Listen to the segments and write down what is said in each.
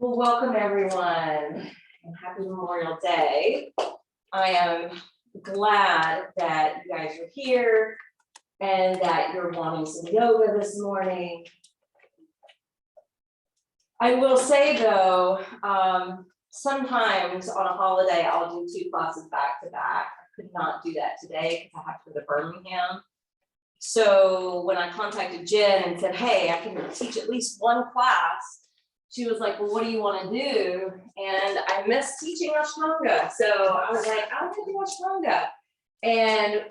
Well, welcome everyone and happy Memorial Day. I am glad that you guys are here and that you're wanting some yoga this morning. I will say though, sometimes on a holiday, I'll do 2 classes back to back. I could not do that today because I have to go to Birmingham. So when I contacted Jen and said, hey, I can teach at least 1 class, she was like, well, what do you want to do? And I miss teaching Ashtanga. So I was like, I'm going to do Ashtanga. And,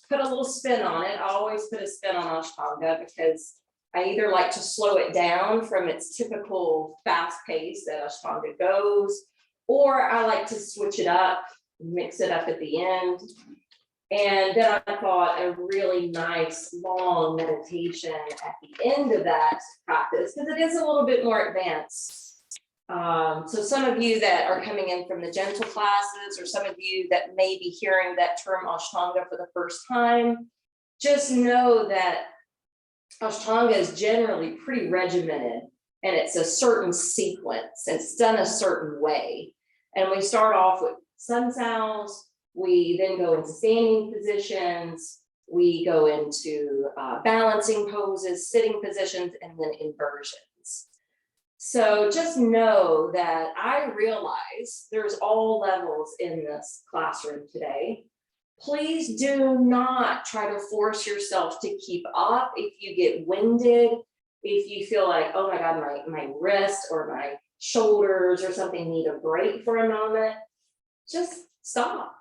put a little spin on it. I always put a spin on Ashtanga because I either like to slow it down from its typical fast pace that Ashtanga goes, or I like to switch it up, mix it up at the end. And then I thought a really nice long meditation at the end of that practice, because it is a little bit more advanced. So some of you that are coming in from the gentle classes, or some of you that may be hearing that term Ashtanga for the first time, just know that Ashtanga is generally pretty regimented and it's a certain sequence. It's done a certain way. And we start off with sun sounds. We then go into standing positions, we go into balancing poses, sitting positions, and then inversions. So just know that I realize there's all levels in this classroom today. Please do not try to force yourself to keep up. If you get winded, if you feel like, oh my God, my wrist or my shoulders or something need a break for a moment, just stop.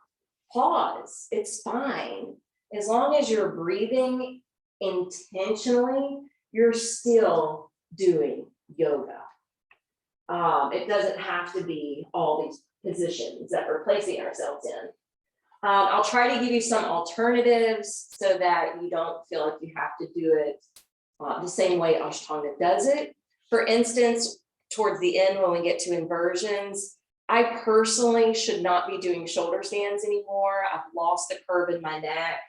Pause. It's fine. As long as you're breathing intentionally, you're still doing yoga. It doesn't have to be all these positions that we're placing ourselves in. I'll try to give you some alternatives so that you don't feel like you have to do it the same way Ashtanga does it. For instance, towards the end when we get to inversions, I personally should not be doing shoulder stands anymore. I've lost the curve in my neck.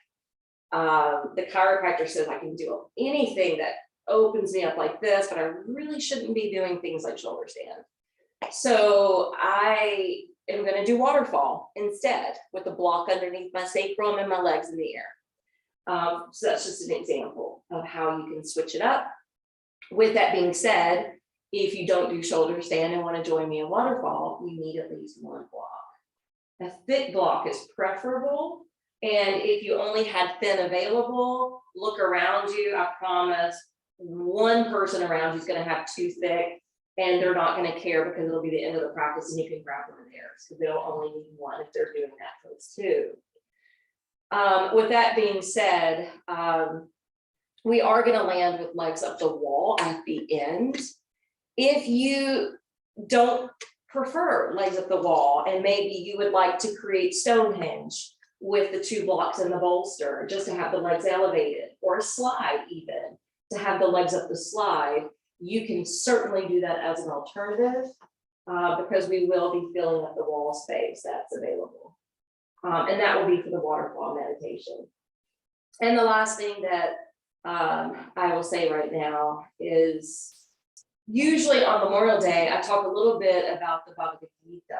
The chiropractor says I can do anything that opens me up like this, but I really shouldn't be doing things like shoulder stand. So I am going to do waterfall instead with a block underneath my sacrum and my legs in the air. So that's just an example of how you can switch it up. With that being said, if you don't do shoulder stand and want to join me in waterfall, you need at least 1 block. A thick block is preferable. And if you only had thin available, look around you. I promise 1 person around you is going to have 2 thick, and they're not going to care because it'll be the end of the practice and you can grab one of theirs because they'll only need 1 if they're doing that close too. With that being said, we are going to land with legs up the wall at the end. If you don't prefer legs up the wall and maybe you would like to create Stonehenge with the 2 blocks in the bolster just to have the legs elevated, or a slide even to have the legs up the slide, you can certainly do that as an alternative because we will be filling up the wall space that's available. And that will be for the waterfall meditation. And the last thing that I will say right now is, usually on Memorial Day, I talk a little bit about the Bhagavad Gita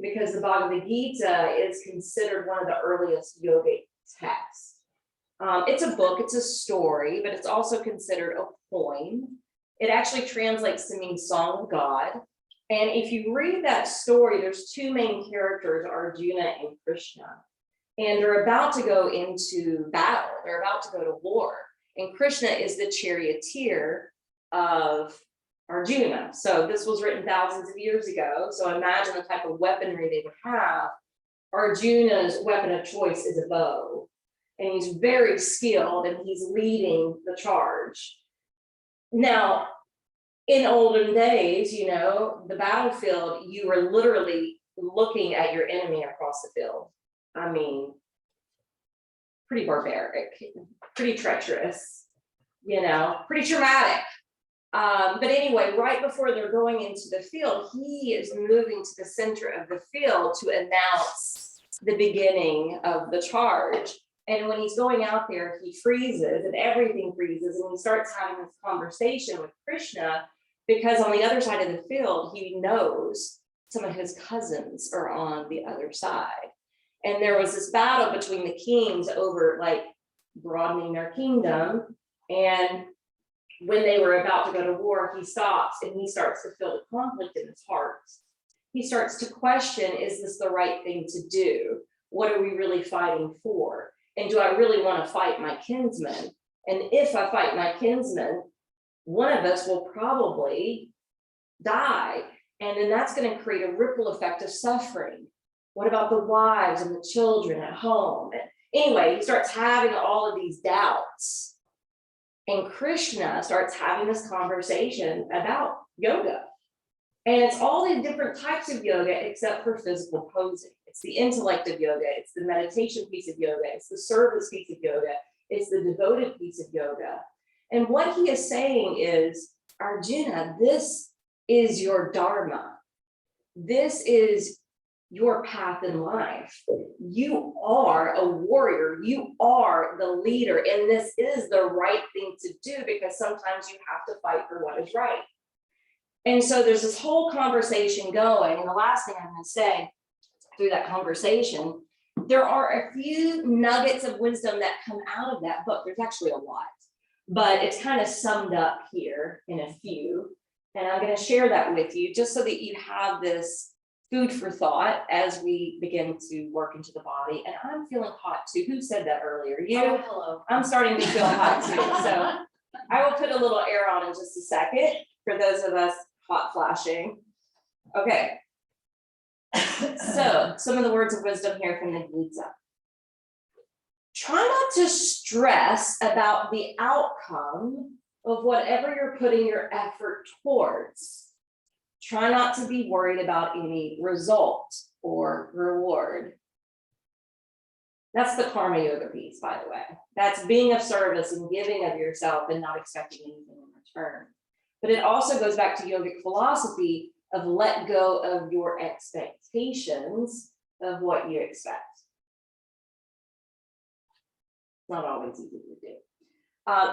because the Bhagavad Gita is considered one of the earliest yogic texts. It's a book, it's a story, but it's also considered a poem. It actually translates to mean Song of God. And if you read that story, there's 2 main characters, Arjuna and Krishna. And they're about to go into battle. They're about to go to war. And Krishna is the charioteer of Arjuna. So this was written thousands of years ago. So imagine the type of weaponry they would have. Arjuna's weapon of choice is a bow. And he's very skilled and he's leading the charge. Now, in olden days, the battlefield, you were literally looking at your enemy across the field. I mean, pretty barbaric, pretty treacherous, pretty traumatic. But anyway, right before they're going into the field, he is moving to the center of the field to announce the beginning of the charge. And when he's going out there, he freezes and everything freezes. And he starts having this conversation with Krishna because on the other side of the field, he knows some of his cousins are on the other side. And there was this battle between the kings over like broadening their kingdom. And when they were about to go to war, he stops and he starts to feel the conflict in his heart. He starts to question, is this the right thing to do? What are we really fighting for? And do I really want to fight my kinsmen? And if I fight my kinsmen, one of us will probably die. And then that's going to create a ripple effect of suffering. What about the wives and the children at home? And anyway, he starts having all of these doubts. And Krishna starts having this conversation about yoga. And it's all the different types of yoga except for physical posing. It's the intellect of yoga. It's the meditation piece of yoga. It's the service piece of yoga. It's the devoted piece of yoga. And what he is saying is, Arjuna, this is your Dharma. This is your path in life. You are a warrior. You are the leader. And this is the right thing to do because sometimes you have to fight for what is right. And so there's this whole conversation going. And the last thing I'm going to say through that conversation, there are a few nuggets of wisdom that come out of that book. There's actually a lot, but it's kind of summed up here in a few. And I'm going to share that with you just so that you have this food for thought as we begin to work into the body. And I'm feeling hot too. Who said that earlier? You? Oh, hello. I'm starting to feel hot too. So I will put a little air on in just a second for those of us hot flashing. Okay. So some of the words of wisdom here from the Gita. Try not to stress about the outcome of whatever you're putting your effort towards. Try not to be worried about any result or reward. That's the karma yoga piece, by the way. That's being of service and giving of yourself and not expecting anything in return. But it also goes back to yogic philosophy of let go of your expectations of what you expect. It's not always easy to do.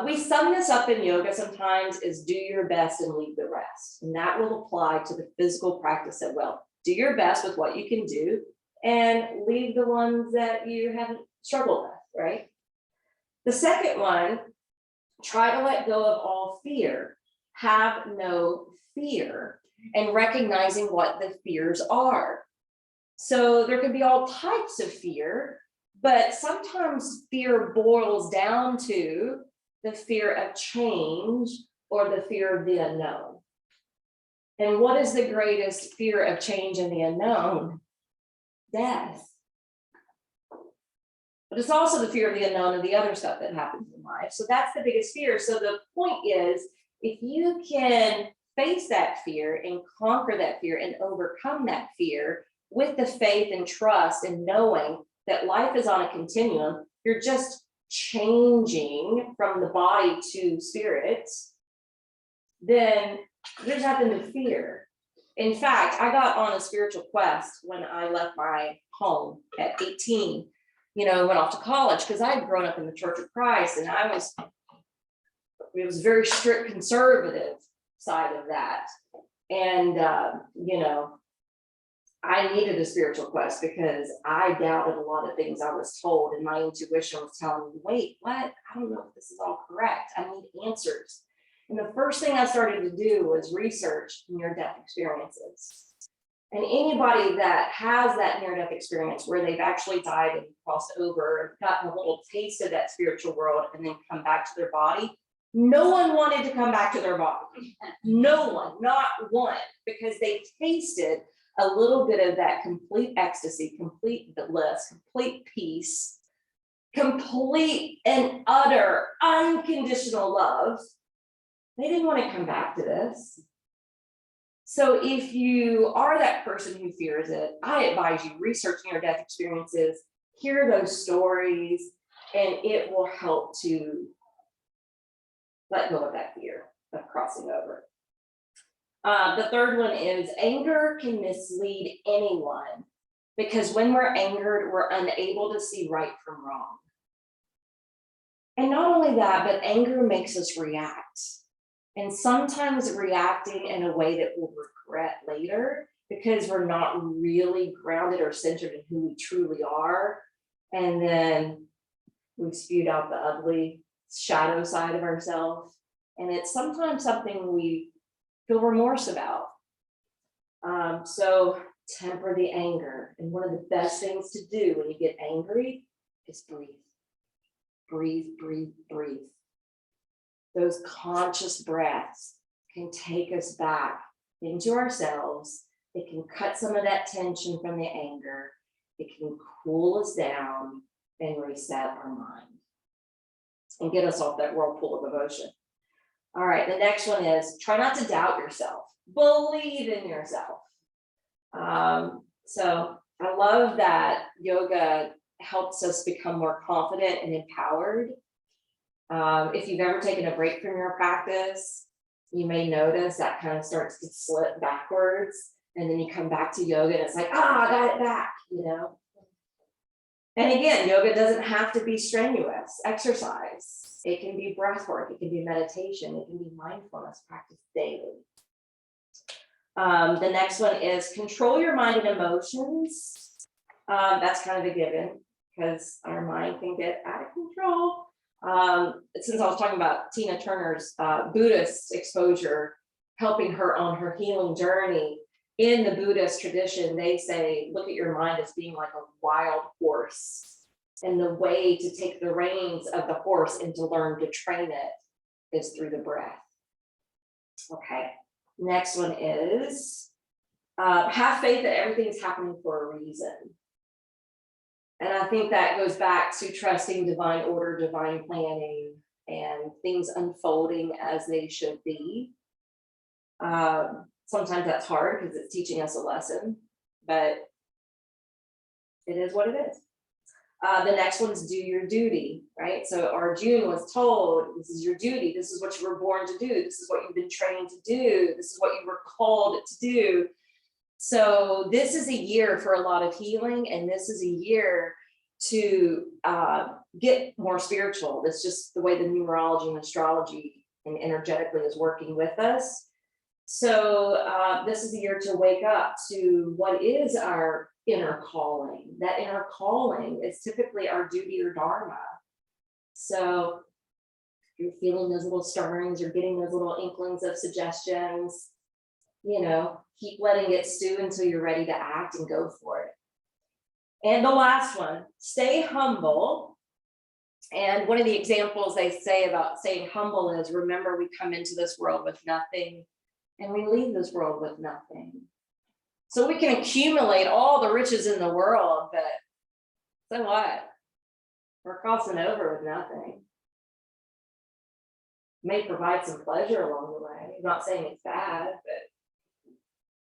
We sum this up in yoga sometimes as do your best and leave the rest. And that will apply to the physical practice as well. Do your best with what you can do and leave the ones that you haven't struggled with, right? The second one, try to let go of all fear. Have no fear, and recognizing what the fears are. So there can be all types of fear, but sometimes fear boils down to the fear of change or the fear of the unknown. And what is the greatest fear of change and the unknown? Death. But it's also the fear of the unknown and the other stuff that happens in life. So that's the biggest fear. So the point is, if you can face that fear and conquer that fear and overcome that fear with the faith and trust and knowing that life is on a continuum, you're just changing from the body to spirit, then there's nothing to fear. In fact, I got on a spiritual quest when I left my home at 18, went off to college because I had grown up in the Church of Christ and it was very strict conservative side of that. And, I needed a spiritual quest because I doubted a lot of things I was told, and my intuition was telling me, wait, what? I don't know if this is all correct. I need answers. And the first thing I started to do was research near-death experiences. And anybody that has that near-death experience where they've actually died and crossed over, gotten a little taste of that spiritual world, and then come back to their body, no one wanted to come back to their body. No one, not one, because they tasted a little bit of that complete ecstasy, complete bliss, complete peace, complete and utter unconditional love. They didn't want to come back to this. So if you are that person who fears it, I advise you research near-death experiences, hear those stories, and it will help to let go of that fear of crossing over. The third one is anger can mislead anyone because when we're angered, we're unable to see right from wrong. And not only that, but anger makes us react. and sometimes reacting in a way that we'll regret later because we're not really grounded or centered in who we truly are. And then we've spewed out the ugly shadow side of ourselves. And it's sometimes something we feel remorse about. So temper the anger. And one of the best things to do when you get angry is breathe. Breathe, breathe, breathe. Those conscious breaths can take us back into ourselves. It can cut some of that tension from the anger. It can cool us down and reset our mind and get us off that whirlpool of emotion. All right, the next one is try not to doubt yourself. Believe in yourself. So I love that yoga helps us become more confident and empowered. If you've ever taken a break from your practice, you may notice that kind of starts to slip backwards, and then you come back to yoga and it's like, I got it back, you know? And again, yoga doesn't have to be strenuous exercise. It can be breath work, it can be meditation, it can be mindfulness practice daily. The next one is control your mind and emotions. That's kind of a given because our mind can get out of control. Since I was talking about Tina Turner's Buddhist exposure, helping her on her healing journey, in the Buddhist tradition, they say, look at your mind as being like a wild horse. And the way to take the reins of the horse and to learn to train it is through the breath. Okay, next one is have faith that everything's happening for a reason. And I think that goes back to trusting divine order, divine planning, and things unfolding as they should be. Sometimes that's hard because it's teaching us a lesson, but it is what it is. The next one's do your duty, right? So Arjuna was told, this is your duty. This is what you were born to do. This is what you've been trained to do. This is what you were called to do. So this is a year for a lot of healing, and this is a year to get more spiritual. That's just the way the numerology and astrology and energetically is working with us. So this is a year to wake up to what is our inner calling. That inner calling is typically our duty or dharma. So you're feeling those little stirrings, you're getting those little inklings of suggestions, you know, keep letting it stew until you're ready to act and go for it. And the last one, stay humble. And one of the examples they say about staying humble is, remember, we come into this world with nothing and we leave this world with nothing. So we can accumulate all the riches in the world, but so what? We're crossing over with nothing. May provide some pleasure along the way. I'm not saying it's bad, but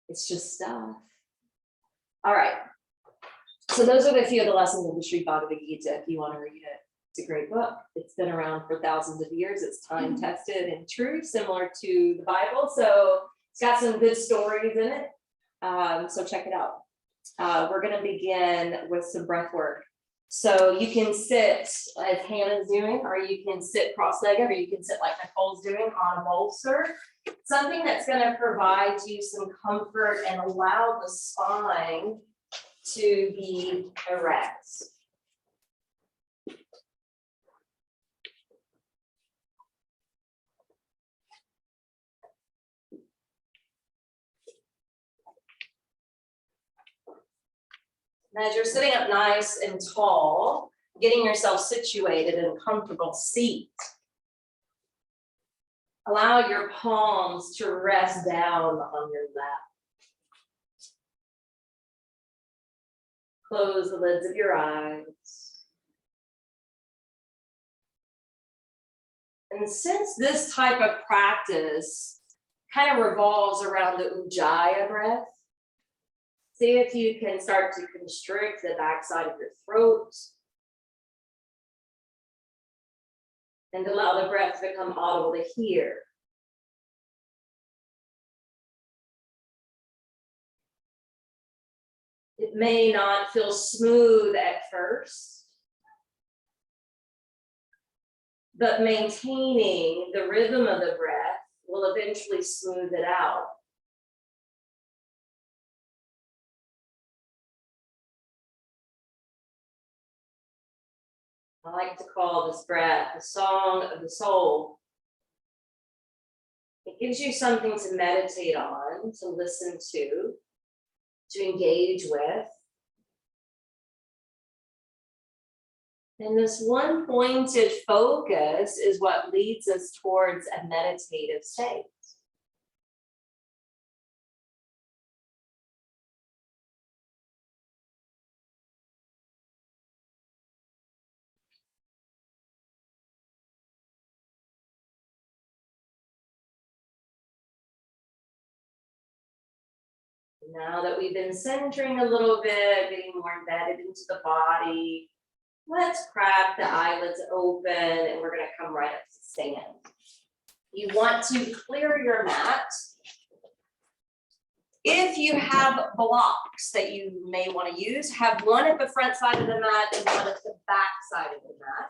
it's just stuff. All right. So those are a few of the lessons of the Sri Bhagavad Gita. If you want to read it, it's a great book. It's been around for thousands of years. It's time tested and true, similar to the Bible. So it's got some good stories in it. So check it out. We're going to begin with some breath work. So you can sit as Hannah's doing, or you can sit cross-legged, or you can sit like Nicole's doing on a bolster. Something that's going to provide you some comfort and allow the spine to be erect. And as you're sitting up nice and tall, getting yourself situated in a comfortable seat, allow your palms to rest down on your lap. Close the lids of your eyes. And since this type of practice kind of revolves around the Ujjayi breath, see if you can start to constrict the backside of your throat and allow the breath to become audible to hear. It may not feel smooth at first, but maintaining the rhythm of the breath will eventually smooth it out. I like to call this breath the song of the soul. It gives you something to meditate on, to listen to engage with. And this one pointed focus is what leads us towards a meditative state. Now that we've been centering a little bit, getting more embedded into the body, let's crack the eyelids open and we're going to come right up to stand. You want to clear your mat. If you have blocks that you may want to use, have one at the front side of the mat and one at the back side of the mat.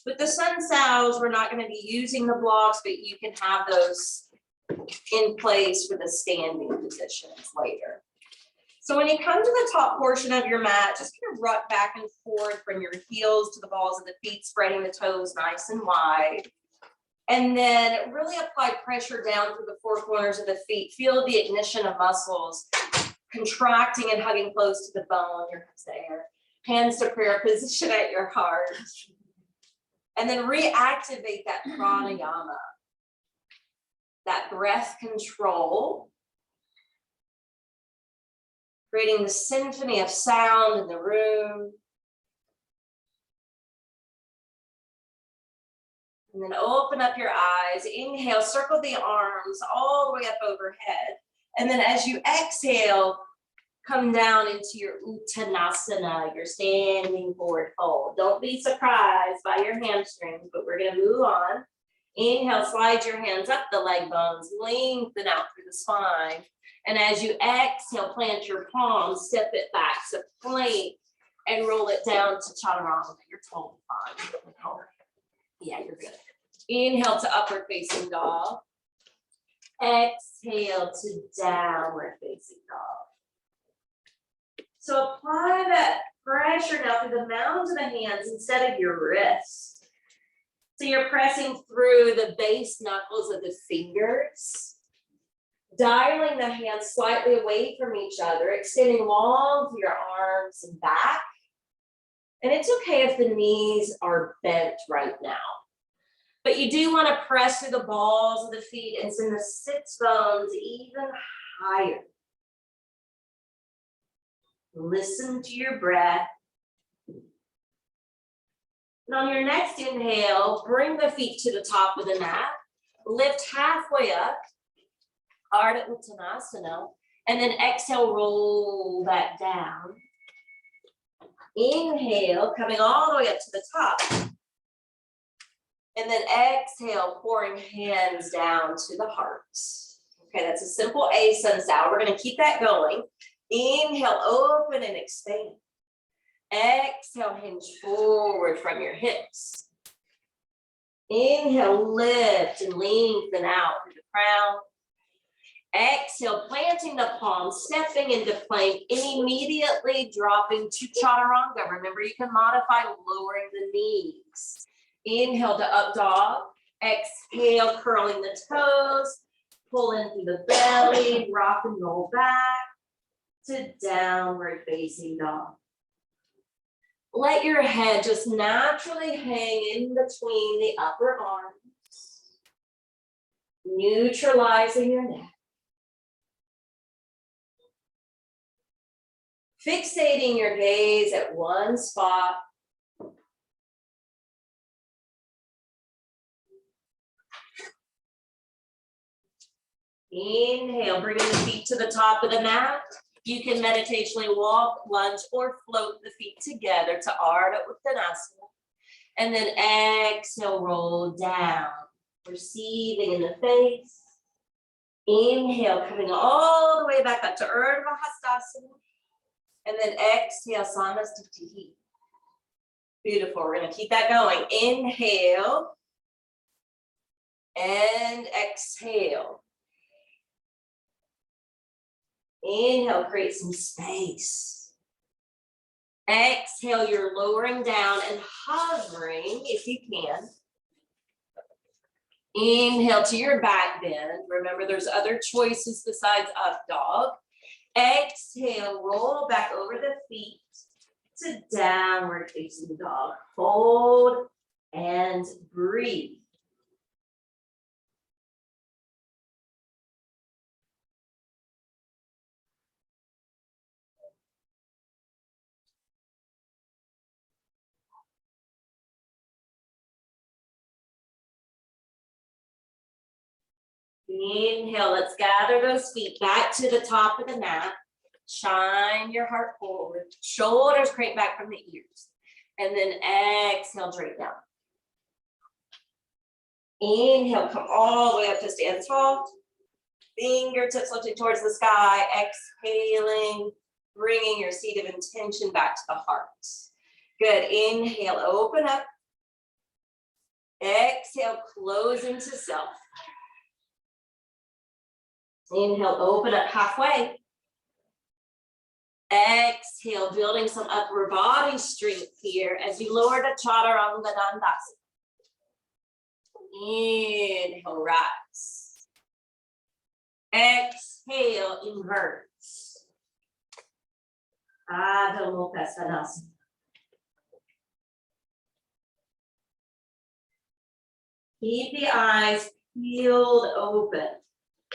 With the sun sows, we're not going to be using the blocks, but you can have those in place for the standing positions later. So when you come to the top portion of your mat, just kind of rock back and forth from your heels to the balls of the feet, spreading the toes nice and wide. And then really apply pressure down through the four corners of the feet. Feel the ignition of muscles contracting and hugging close to the bone. Here comes the air. Hands to prayer position at your heart. And then reactivate that pranayama, that breath control, creating the symphony of sound in the room. And then open up your eyes. Inhale, circle the arms all the way up overhead. And then as you exhale, come down into your Uttanasana, your standing forward fold. Don't be surprised by your hamstrings, but we're going to move on. Inhale, slide your hands up the leg bones, lengthen out through the spine. And as you exhale, plant your palms, step it back, so plank, and roll it down to chaturanga. You're totally fine. Yeah, you're good. Inhale to upward facing dog. Exhale to downward facing dog. So apply that pressure now through the mounds of the hands instead of your wrists. So you're pressing through the base knuckles of the fingers, dialing the hands slightly away from each other, extending long through your arms and back. And it's okay if the knees are bent right now. But you do want to press through the balls of the feet and send the sits bones even higher. Listen to your breath. And on your next inhale, bring the feet to the top of the mat. Lift halfway up, Ardha Uttanasana, and then exhale, roll that down. Inhale, coming all the way up to the top. And then exhale, pouring hands down to the heart. Okay, that's a simple Asana style. We're going to keep that going. Inhale, open and expand. Exhale, hinge forward from your hips. Inhale, lift and lengthen out through the crown. Exhale, planting the palms, stepping into plank, and immediately dropping to chaturanga. Remember, you can modify lowering the knees. Inhale to up dog. Exhale, curling the toes. Pull in through the belly, rock and roll back to downward facing dog. Let your head just naturally hang in between the upper arms, neutralizing your neck. Fixating your gaze at one spot. Inhale, bringing the feet to the top of the mat. You can meditationally walk, lunge, or float the feet together to Ardha Uttanasana. And then exhale, roll down, receiving in the face. Inhale, coming all the way back up to Urdhva Hastasana. And then exhale, Samasthiti. Beautiful. We're going to keep that going. Inhale. and exhale. Inhale, create some space. Exhale, you're lowering down and hovering if you can. Inhale to your back bend. Remember, there's other choices besides up dog. Exhale, roll back over the feet to downward facing dog. Hold and breathe. Inhale, let's gather those feet back to the top of the mat. Shine your heart forward. Shoulders crank back from the ears. And then exhale, drape down. Inhale, come all the way up to stand tall. Fingertips lifting towards the sky. Exhaling, bringing your seat of intention back to the heart. Good. Inhale, open up. Exhale, close into self. Inhale, open up halfway. Exhale, building some upper body strength here as you lower to Chaturanga Dandasana. Inhale, rise. Exhale, invert. Adho Mukha Svanasana. Keep the eyes peeled open.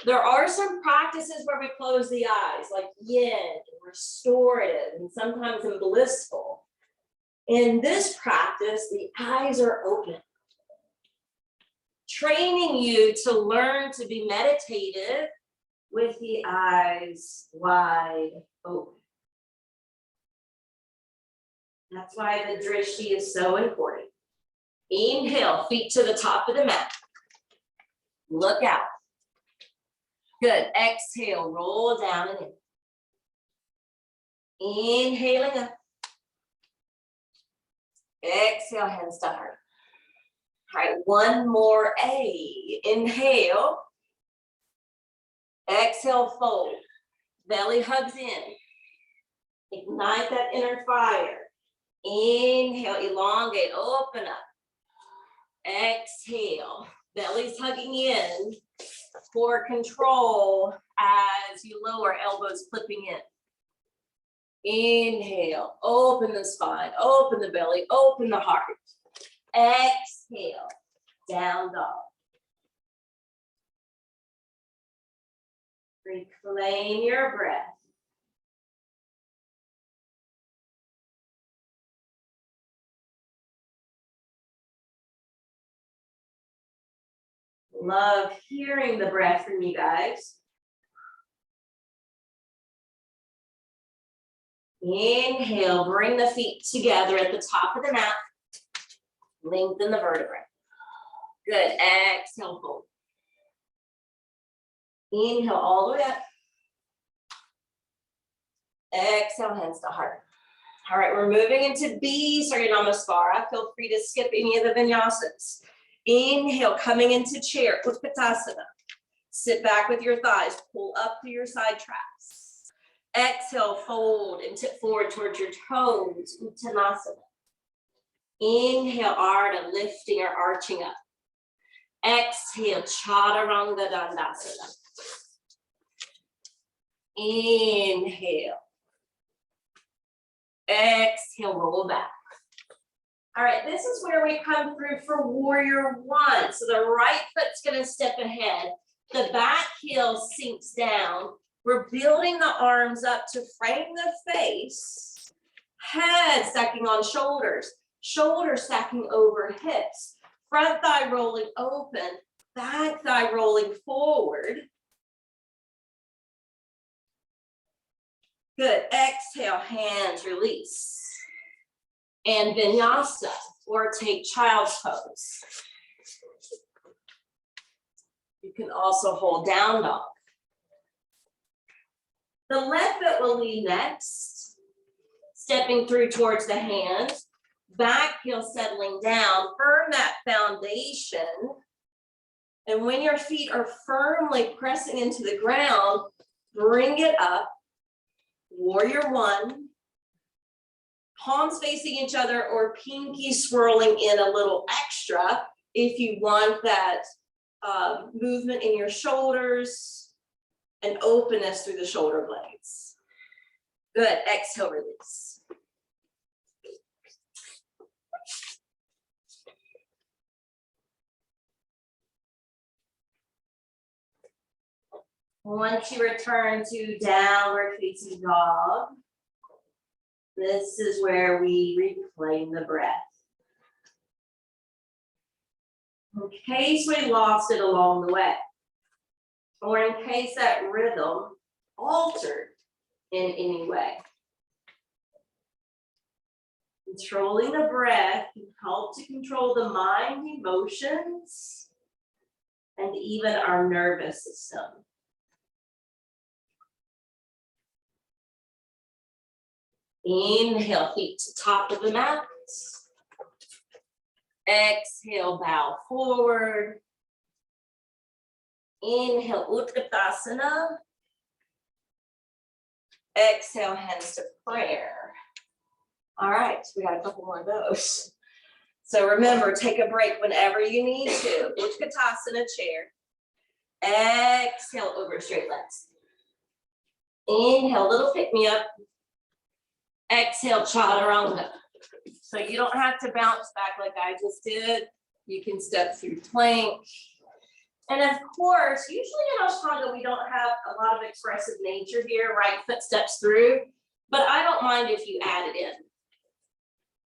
There are some practices where we close the eyes, like yin, restorative, and sometimes in blissful. In this practice, the eyes are open, training you to learn to be meditative with the eyes wide open. That's why the drishti is so important. Inhale, feet to the top of the mat. Look out. Good. Exhale, roll down and in. Inhaling up. Exhale, hands to heart. All right, one more A. Inhale. Exhale, fold. Belly hugs in. Ignite that inner fire. Inhale, elongate, open up. Exhale, belly's hugging in for control as you lower, elbows flipping in. Inhale, open the spine, open the belly, open the heart. Exhale, down dog. Reclaim your breath. Love hearing the breath from you guys. Inhale, bring the feet together at the top of the mat. Lengthen the vertebrae. Good. Exhale, fold. Inhale all the way up. Exhale, hands to heart. All right, we're moving into B, Surya Namaskara. Feel free to skip any of the vinyasas. Inhale, coming into chair, Utkatasana. Sit back with your thighs, pull up through your side traps. Exhale, fold and tip forward towards your toes, Uttanasana. Inhale, Ardha, lifting or arching up. Exhale, Chaturanga Dandasana. Inhale. Exhale, roll back. All right, this is where we come through for warrior one. So the right foot's gonna step ahead. The back heel sinks down. We're building the arms up to frame the face. Head stacking on shoulders. Shoulders stacking over hips. Front thigh rolling open. Back thigh rolling forward. Good. Exhale, hands release. And vinyasa, or take child's pose. You can also hold down dog. The left foot will lead next, stepping through towards the hands, back heel settling down, firm that foundation, And when your feet are firmly pressing into the ground, bring it up. Warrior one. Palms facing each other or pinky swirling in a little extra if you want that movement in your shoulders and openness through the shoulder blades. Good. Exhale, release. Once you return to downward facing dog, this is where we reclaim the breath. In case we lost it along the way, or in case that rhythm altered in any way. Controlling the breath can help to control the mind, emotions, and even our nervous system. Inhale, feet to top of the mat. Exhale, bow forward. Inhale, Utkatasana. Exhale, hands to prayer. All right, we got a couple more of those. So remember, take a break whenever you need to. Utkatasana chair. Exhale, over straight legs. Inhale, little pick me up. Exhale, chaturanga. So you don't have to bounce back like I just did. You can step through plank. And of course, usually in Ashtanga, we don't have a lot of expressive nature here, right foot steps through, but I don't mind if you add it in.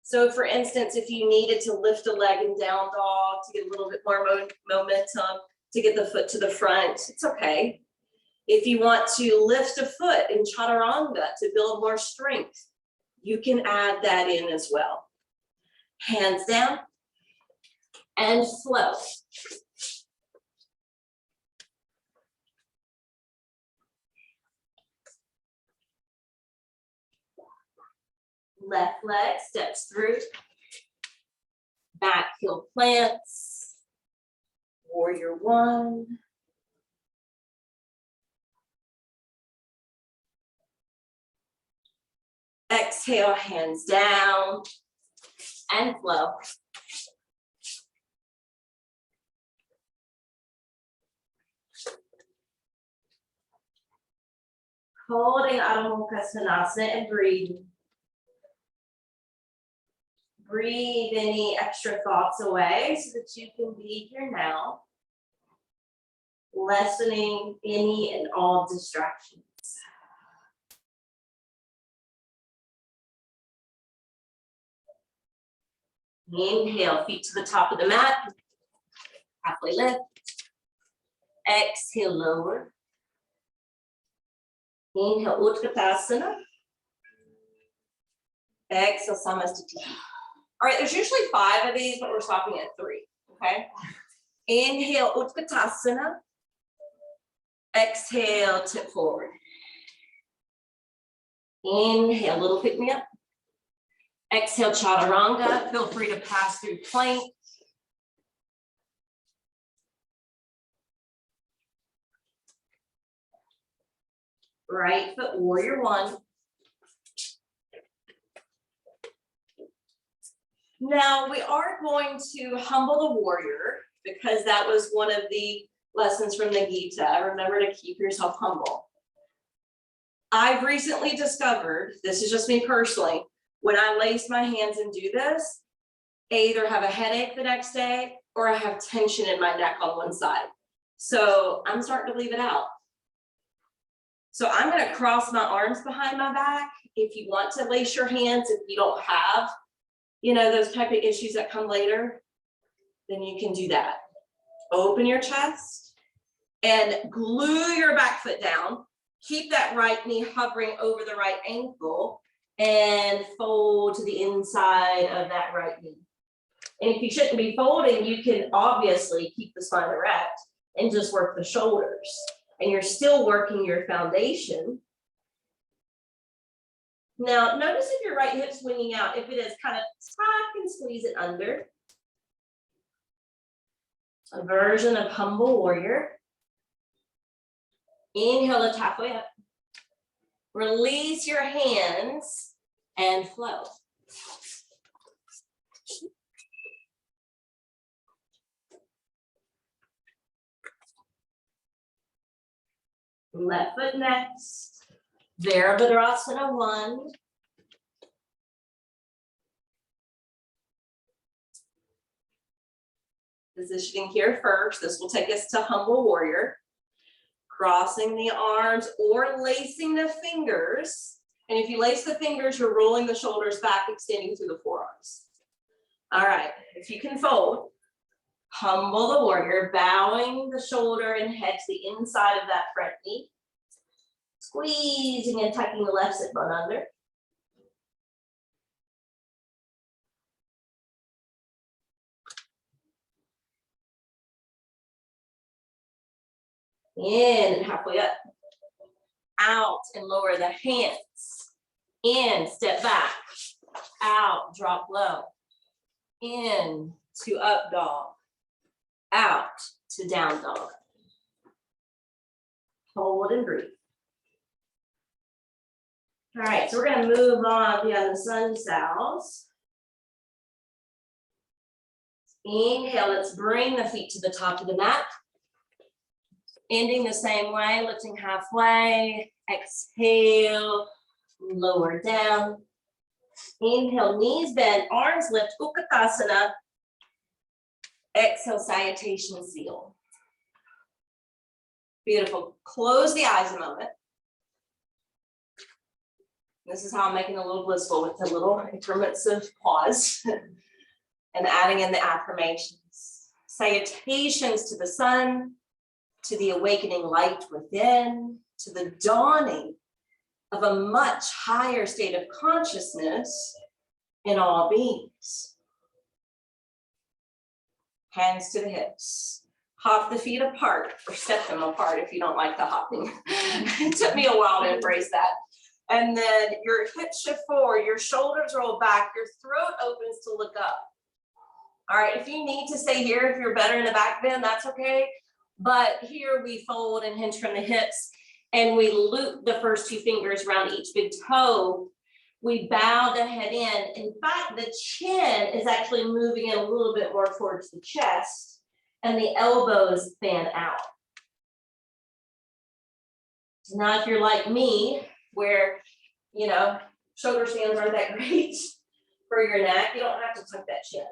So for instance, if you needed to lift a leg in down dog to get a little bit more momentum, to get the foot to the front, it's okay. If you want to lift a foot in chaturanga to build more strength, you can add that in as well. Hands down and flow. Left leg steps through. Back heel plants. Warrior one. Exhale, hands down and flow. Holding Adho Mukha Svanasana and breathing. Breathe any extra thoughts away so that you can be here now, lessening any and all distractions. Inhale, feet to the top of the mat, halfway lift. Exhale, lower. Inhale, Utkatasana. Exhale, Samasthiti. All right, there's usually 5 of these, but we're stopping at 3, okay? Inhale, Utkatasana. Exhale, tip forward. Inhale, little pick me up. Exhale, chaturanga. Feel free to pass through plank. Right foot, warrior one. Now we are going to humble the warrior because that was one of the lessons from the Gita. Remember to keep yourself humble. I've recently discovered, this is just me personally, when I lace my hands and do this, I either have a headache the next day or I have tension in my neck on one side. So I'm starting to leave it out. So I'm going to cross my arms behind my back. If you want to lace your hands, if you don't have, those type of issues that come later, then you can do that. Open your chest and glue your back foot down. Keep that right knee hovering over the right ankle and fold to the inside of that right knee. And if you shouldn't be folding, you can obviously keep the spine erect and just work the shoulders. And you're still working your foundation. Now, notice if your right hip's swinging out. If it is, kind of tuck and squeeze it under. a version of humble warrior. Inhale, lift halfway up. Release your hands and flow. Left foot next. Virabhadrasana 1. Positioning here first. This will take us to humble warrior. Crossing the arms or lacing the fingers. And if you lace the fingers, you're rolling the shoulders back, extending through the forearms. All right, if you can fold, humble the warrior, bowing the shoulder and head to the inside of that front knee. Squeezing and tucking the left sit bone under. In and halfway up. Out and lower the hands. In, step back. Out, drop low. In to up dog. Out to down dog. Hold and breathe. All right, so we're going to move on beyond the sun cells. Inhale, let's bring the feet to the top of the mat. Ending the same way, lifting halfway. Exhale, lower down. Inhale, knees bend, arms lift, Utkatasana. Exhale, salutation seal. Beautiful. Close the eyes a moment. This is how I'm making a little blissful with a little intermittent pause and adding in the affirmations. Salutations to the sun, to the awakening light within, to the dawning of a much higher state of consciousness in all beings. Hands to the hips. Hop the feet apart or step them apart if you don't like the hopping. It took me a while to embrace that. And then your hips shift forward, your shoulders roll back, your throat opens to look up. All right, if you need to stay here, if you're better in the back bend, that's okay. But here we fold and hinge from the hips and we loop the first 2 fingers around each big toe. We bow the head in. In fact, the chin is actually moving in a little bit more towards the chest and the elbows fan out. So now if you're like me, where, you know, shoulder stands aren't that great for your neck, you don't have to tuck that chin.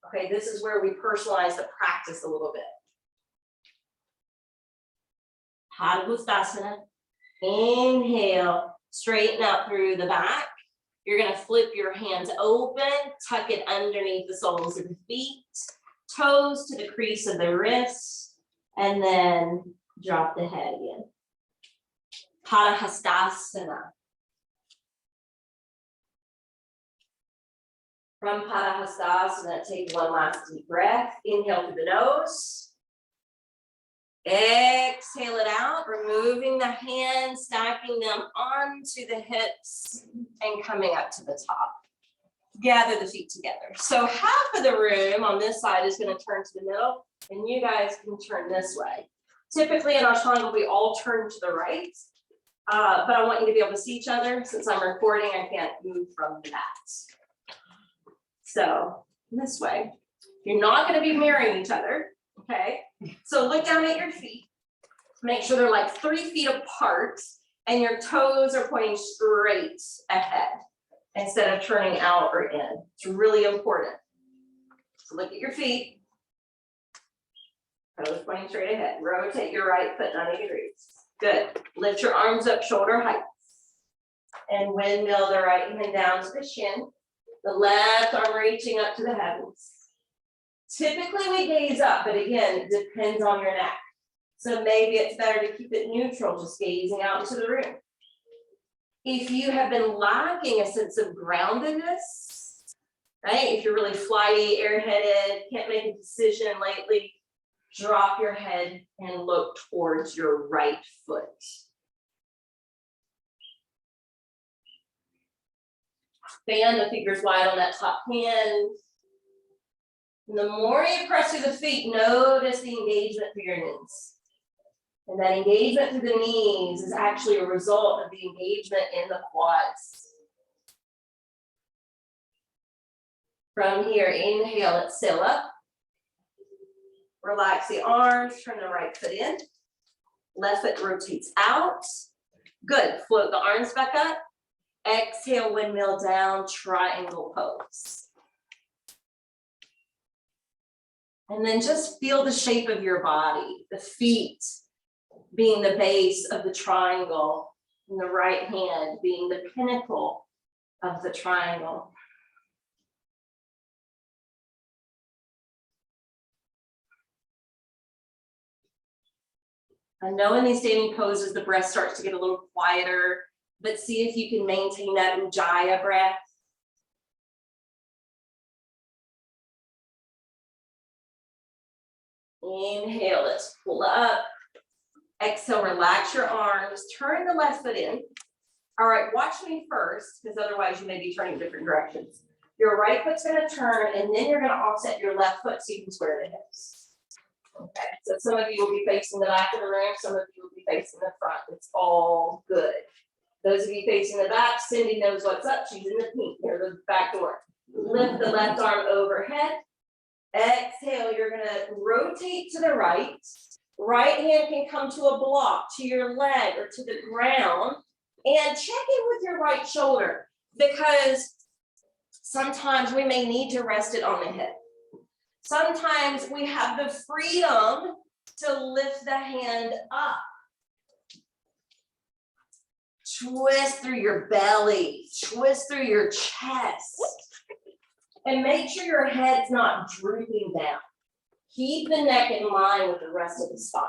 Okay, this is where we personalize the practice a little bit. Padangusthasana. Inhale, straighten out through the back. You're going to flip your hands open, tuck it underneath the soles of the feet, toes to the crease of the wrists, and then drop the head again. Padahastasana. From Padahastasana, take one last deep breath. Inhale through the nose. Exhale it out, removing the hands, stacking them onto the hips, and coming up to the top. Gather the feet together. So half of the room on this side is going to turn to the middle, and you guys can turn this way. Typically in Ashtanga, we all turn to the right. But I want you to be able to see each other. Since I'm recording, I can't move from the mat. So this way, you're not going to be mirroring each other. Okay, so look down at your feet. Make sure they're like 3 feet apart and your toes are pointing straight ahead instead of turning out or in. It's really important. So look at your feet. Toes pointing straight ahead. Rotate your right foot 90 degrees. Good. Lift your arms up shoulder height. And windmill the right hand down to the shin. The left arm reaching up to the heavens. Typically we gaze up, but again, it depends on your neck. So maybe it's better to keep it neutral, just gazing out into the room. If you have been lacking a sense of groundedness, right? If you're really flighty, airheaded, can't make a decision lately, drop your head and look towards your right foot. Fan the fingers wide on that top hand. And the more you press through the feet, notice the engagement through your knees. And that engagement through the knees is actually a result of the engagement in the quads. From here, inhale, let's sail up. Relax the arms, turn the right foot in. Left foot rotates out. Good, float the arms back up. Exhale, windmill down, triangle pose. And then just feel the shape of your body, the feet being the base of the triangle, and the right hand being the pinnacle of the triangle. I know in these standing poses, the breath starts to get a little quieter, but see if you can maintain that Ujjayi breath. Inhale, let's pull up. Exhale, relax your arms, turn the left foot in. All right, watch me first, because otherwise you may be turning different directions. Your right foot's gonna turn, and then you're gonna offset your left foot so you can square the hips. Okay, so some of you will be facing the back of the room, some of you will be facing the front. It's all good. Those of you facing the back, Cindy knows what's up. She's in the pink, near the back door. Lift the left arm overhead. Exhale, you're gonna rotate to the right. Right hand can come to a block, to your leg or to the ground, and check in with your right shoulder, because sometimes we may need to rest it on the hip. Sometimes we have the freedom to lift the hand up. Twist through your belly, twist through your chest, and make sure your head's not drooping down. Keep the neck in line with the rest of the spine.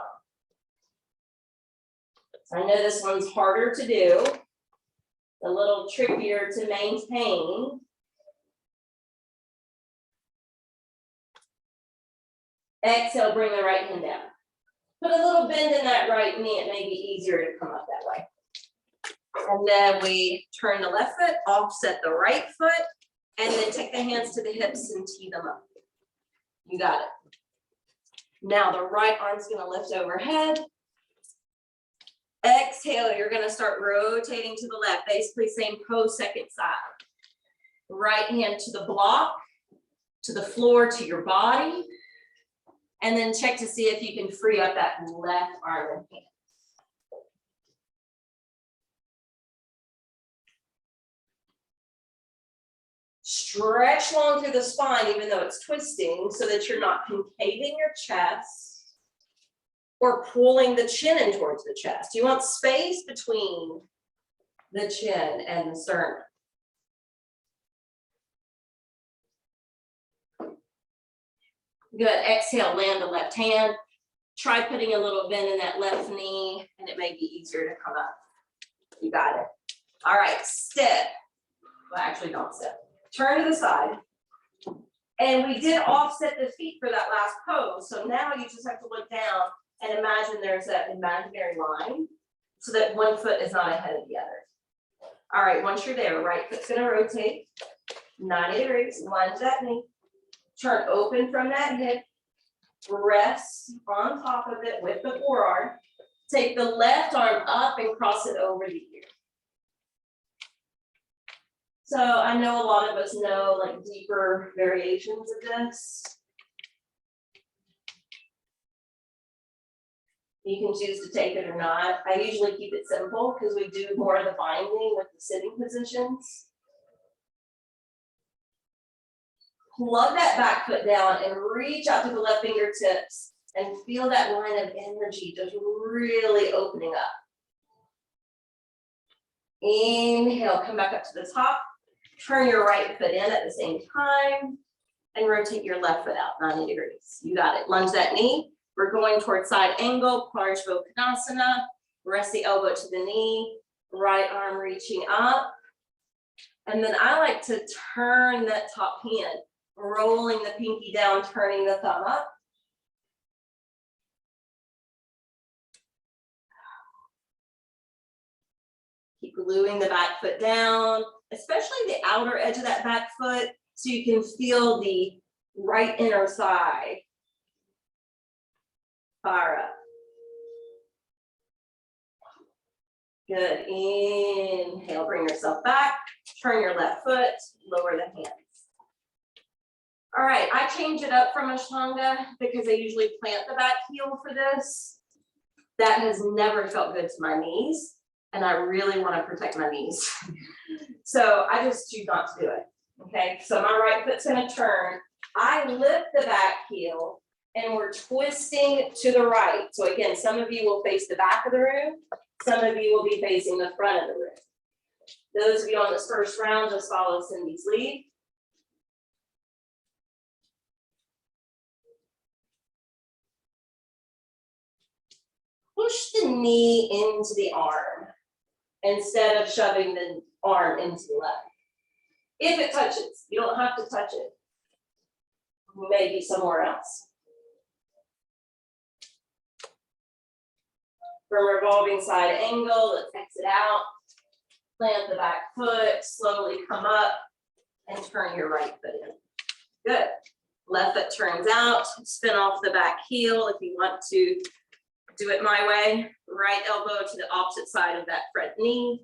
I know this one's harder to do, a little trickier to maintain. Exhale, bring the right hand down. Put a little bend in that right knee. It may be easier to come up that way. And then we turn the left foot, offset the right foot, and then take the hands to the hips and tee them up. You got it. Now the right arm's gonna lift overhead. Exhale, you're gonna start rotating to the left, basically same pose, second side. Right hand to the block, to the floor, to your body. And then check to see if you can free up that left arm and hand. Stretch long through the spine, even though it's twisting, so that you're not concaving your chest or pulling the chin in towards the chest. You want space between the chin and the sternum. Good, exhale, land the left hand. Try putting a little bend in that left knee, and it may be easier to come up. You got it. All right, step. Well, actually don't step. Turn to the side. And we did offset the feet for that last pose. So now you just have to look down and imagine there's that imaginary line so that one foot is not ahead of the other. All right, once you're there, right foot's gonna rotate 90 degrees, lunge that knee, turn open from that hip, rest on top of it with the forearm. Take the left arm up and cross it over the ear. So I know a lot of us know like deeper variations of this. You can choose to take it or not. I usually keep it simple because we do more of the binding with the sitting positions. Plug that back foot down and reach out to the left fingertips and feel that line of energy just really opening up. Inhale, come back up to the top. Turn your right foot in at the same time and rotate your left foot out 90 degrees. You got it. Lunge that knee. We're going towards side angle, Parshvottanasana. Rest the elbow to the knee, right arm reaching up. And then I like to turn that top hand, rolling the pinky down, turning the thumb up. Keep gluing the back foot down, especially the outer edge of that back foot, so you can feel the right inner thigh. Fire up. Good. Inhale, bring yourself back. Turn your left foot, lower the hands. All right, I change it up from Ashtanga because I usually plant the back heel for this. That has never felt good to my knees, and I really want to protect my knees. So I just choose not to do it. Okay, so my right foot's going to turn. I lift the back heel, and we're twisting to the right. So again, some of you will face the back of the room. Some of you will be facing the front of the room. Those of you on this first round, just follow Cindy's lead. Push the knee into the arm instead of shoving the arm into the leg. If it touches, you don't have to touch it. Maybe somewhere else. From revolving side angle, let's exit out. Plant the back foot, slowly come up and turn your right foot in. Good. Left foot turns out, spin off the back heel if you want to do it my way. Right elbow to the opposite side of that front knee.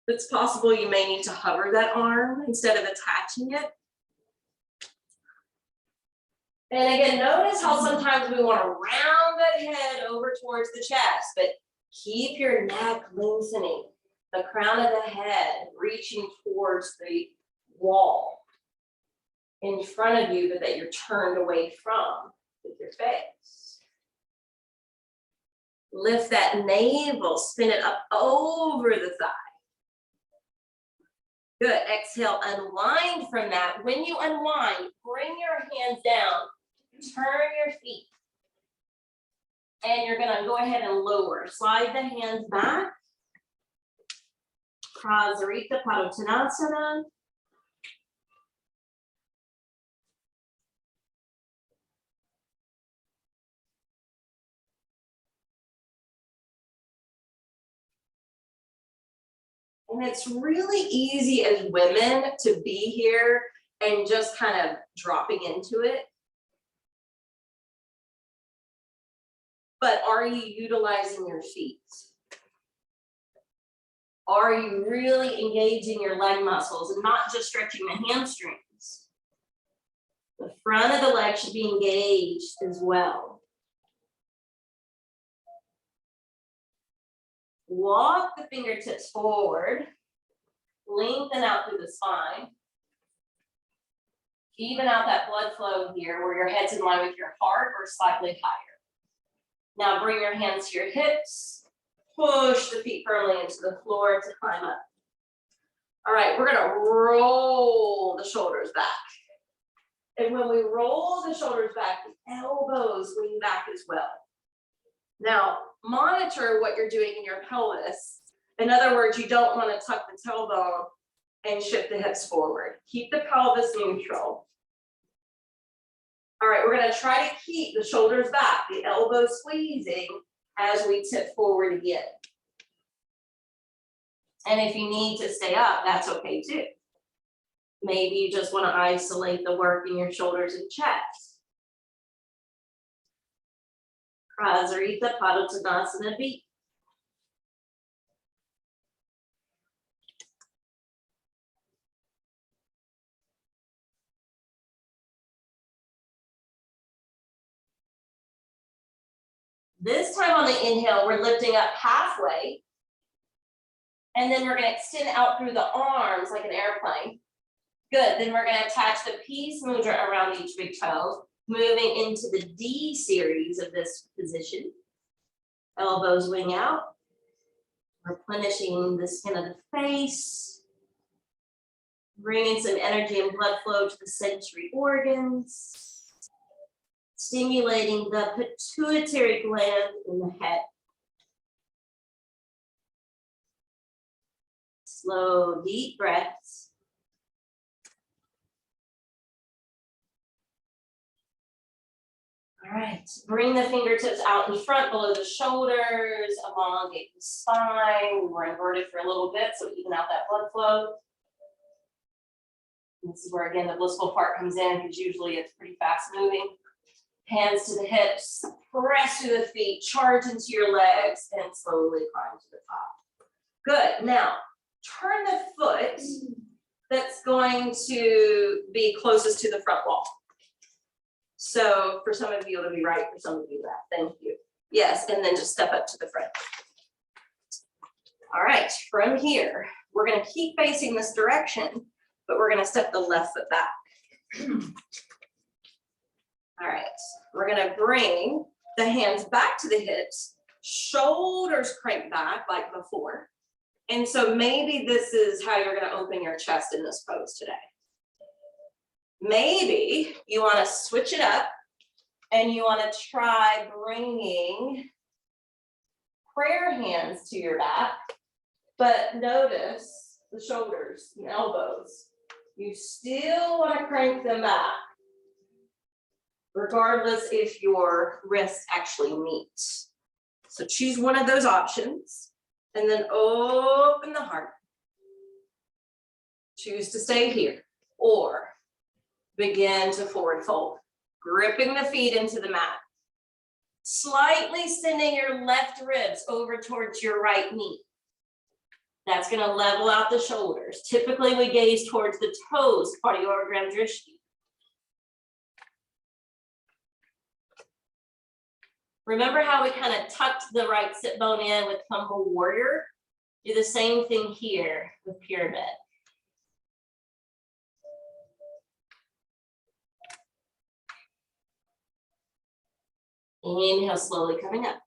If it's possible, you may need to hover that arm instead of attaching it. And again, notice how sometimes we want to round that head over towards the chest, but keep your neck loosening. The crown of the head reaching towards the wall in front of you, but that you're turned away from with your face. Lift that navel, spin it up over the thigh. Good, exhale, unwind from that. When you unwind, bring your hands down, turn your feet. And you're gonna go ahead and lower. Slide the hands back. Prasarita Padottanasana. And it's really easy as women to be here and just kind of dropping into it. But are you utilizing your feet? Are you really engaging your leg muscles and not just stretching the hamstrings? The front of the leg should be engaged as well. Walk the fingertips forward, lengthen out through the spine. Even out that blood flow here where your head's in line with your heart or slightly higher. Now bring your hands to your hips, push the feet firmly into the floor to climb up. All right, we're gonna roll the shoulders back. And when we roll the shoulders back, the elbows lean back as well. Now, monitor what you're doing in your pelvis. In other words, you don't want to tuck the tailbone and shift the hips forward. Keep the pelvis neutral. All right, we're going to try to keep the shoulders back, the elbows squeezing as we tip forward again. And if you need to stay up, that's okay too. Maybe you just want to isolate the work in your shoulders and chest. Prasarita Padottanasana B. This time on the inhale, we're lifting up halfway. And then we're going to extend out through the arms like an airplane. Good. Then we're going to attach the peace mudra around each big toe, moving into the D series of this position. Elbows wing out. Replenishing the skin of the face. Bringing some energy and blood flow to the sensory organs. Stimulating the pituitary gland in the head. Slow, deep breaths. All right, bring the fingertips out in front below the shoulders, elongate the spine. We were inverted for a little bit, so even out that blood flow. This is where, again, the blissful part comes in, because usually it's pretty fast moving. Hands to the hips, press through the feet, charge into your legs, and slowly climb to the top. Good. Now, turn the foot that's going to be closest to the front wall. So for some of you, it'll be right, for some of you, left. Thank you. Yes, and then just step up to the front. All right, from here, we're going to keep facing this direction, but we're going to step the left foot back. All right, we're going to bring the hands back to the hips, shoulders crank back like before. And so maybe this is how you're going to open your chest in this pose today. Maybe you want to switch it up and you want to try bringing prayer hands to your back, but notice the shoulders and elbows. You still want to crank them back, regardless if your wrists actually meet. So choose one of those options and then open the heart. Choose to stay here or begin to forward fold, gripping the feet into the mat. Slightly sending your left ribs over towards your right knee. That's going to level out the shoulders. Typically, we gaze towards the toes, Padyogram Drishti. Remember how we kind of tucked the right sit bone in with Humble Warrior? Do the same thing here with Pyramid. Inhale, slowly coming up.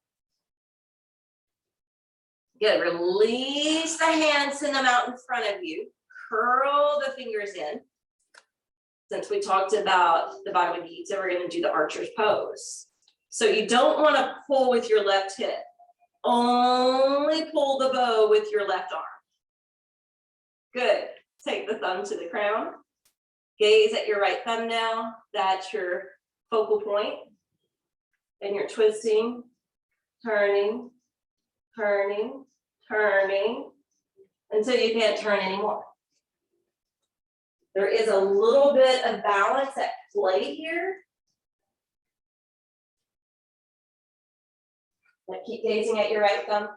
Good, release the hands, send them out in front of you. Curl the fingers in. Since we talked about the Bhagavad Gita, we're going to do the archer's pose. So you don't want to pull with your left hip. Only pull the bow with your left arm. Good. Take the thumb to the crown. Gaze at your right thumbnail. That's your focal point. And you're twisting, turning, turning, turning, until you can't turn anymore. There is a little bit of balance at play here. Now keep gazing at your right thumb.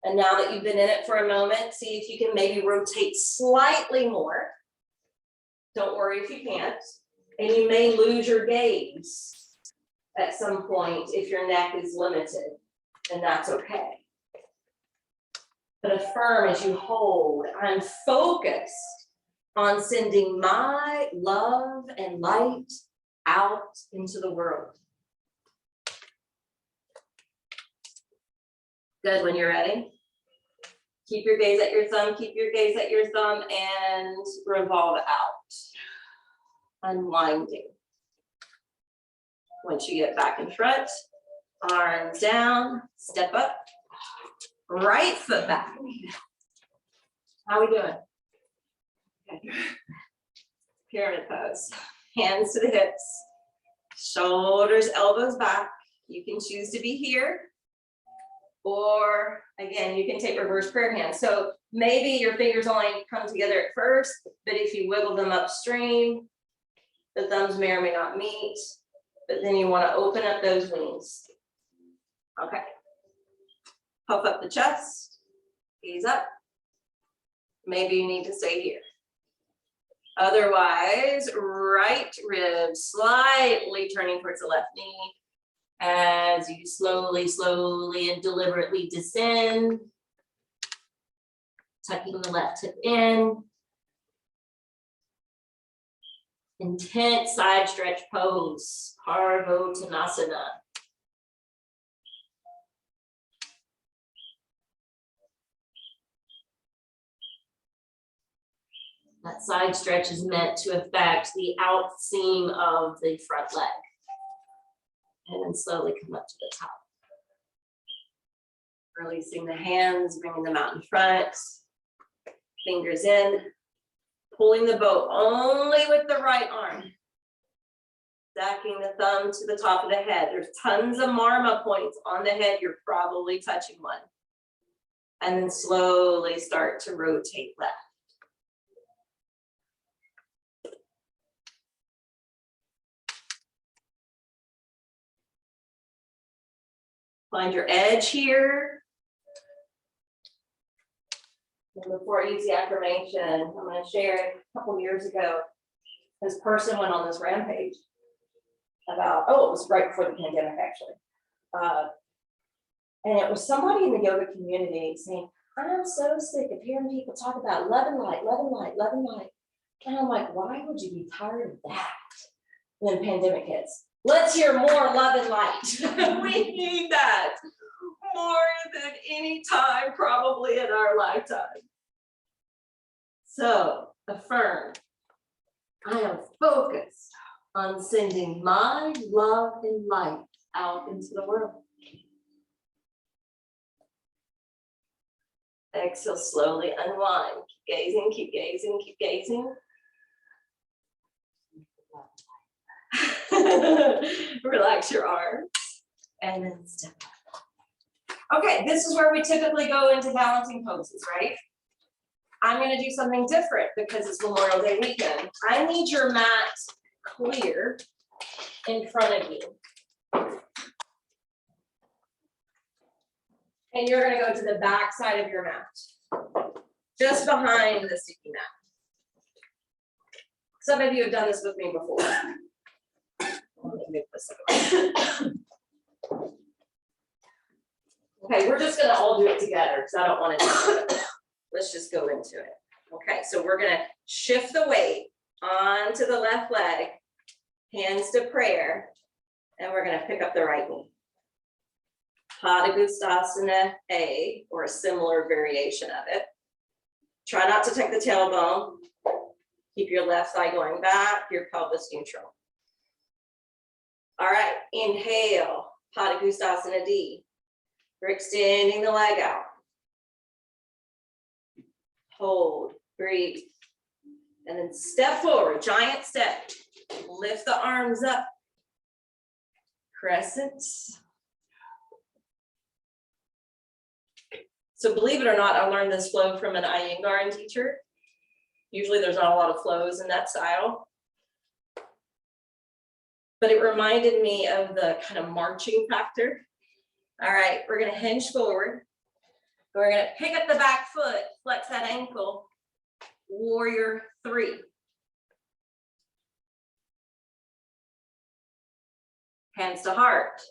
And now that you've been in it for a moment, see if you can maybe rotate slightly more. Don't worry if you can't. And you may lose your gaze at some point if your neck is limited, and that's okay. But affirm as you hold, I'm focused on sending my love and light out into the world. Good, when you're ready. Keep your gaze at your thumb, keep your gaze at your thumb, and revolve out. Unwinding. Once you get back in front, arms down, step up, right foot back. How are we doing? Okay. Pyramid pose. Hands to the hips, shoulders, elbows back. You can choose to be here, or again, you can take reverse prayer hands. So maybe your fingers only come together at first, but if you wiggle them upstream, the thumbs may or may not meet. But then you want to open up those wings. Okay. Puff up the chest, gaze up. Maybe you need to stay here. Otherwise, right rib slightly turning towards the left knee as you slowly, slowly and deliberately descend. Tucking the left hip in. Intense side stretch pose, Parvottanasana. That side stretch is meant to affect the out seam of the front leg. And then slowly come up to the top. Releasing the hands, bringing them out in front. Fingers in. Pulling the bow only with the right arm. Stacking the thumb to the top of the head. There's tons of marma points on the head. You're probably touching one. And then slowly start to rotate left. Find your edge here. And before I use the affirmation, I'm going to share a couple years ago, this person went on this rampage about, oh, it was right before the pandemic, actually. And it was somebody in the yoga community saying, I'm so sick of hearing people talk about love and light, love and light, love and light. And I'm like, why would you be tired of that when the pandemic hits? Let's hear more love and light. We need that more than any time probably in our lifetime. So affirm, I am focused on sending my love and light out into the world. Exhale, slowly unwind. Keep gazing, keep gazing, keep gazing. Relax your arms and then step up. Okay, this is where we typically go into balancing poses, right? I'm going to do something different because it's Memorial Day weekend. I need your mat clear in front of you. And you're going to go to the back side of your mat, just behind the sticky mat. Some of you have done this with me before. Let me move this over. Okay, we're just going to all do it together because I don't want to do it. Let's just go into it. Okay, so we're going to shift the weight onto the left leg, hands to prayer, and we're going to pick up the right knee. Padagustasana A, or a similar variation of it. Try not to take the tailbone. Keep your left thigh going back, your pelvis neutral. All right, inhale, Padagustasana D. We're extending the leg out. Hold, breathe, and then step forward, giant step. Lift the arms up. Crescent. So believe it or not, I learned this flow from an Iyengaran teacher. Usually there's not a lot of flows in that style. But it reminded me of the kind of marching factor. All right, we're gonna hinge forward. We're gonna pick up the back foot, flex that ankle, warrior 3. Hands to heart.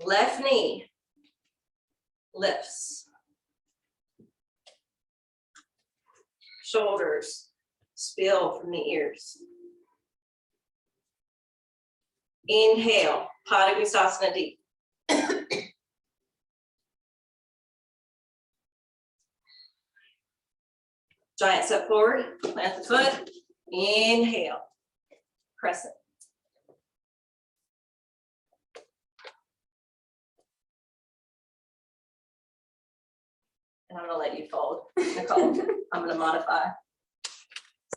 Left knee lifts. Shoulders spill from the ears. Inhale, Padagustasana D. Giant step forward, plant the foot, inhale, crescent. And I'm gonna let you fold, Nicole. I'm gonna modify.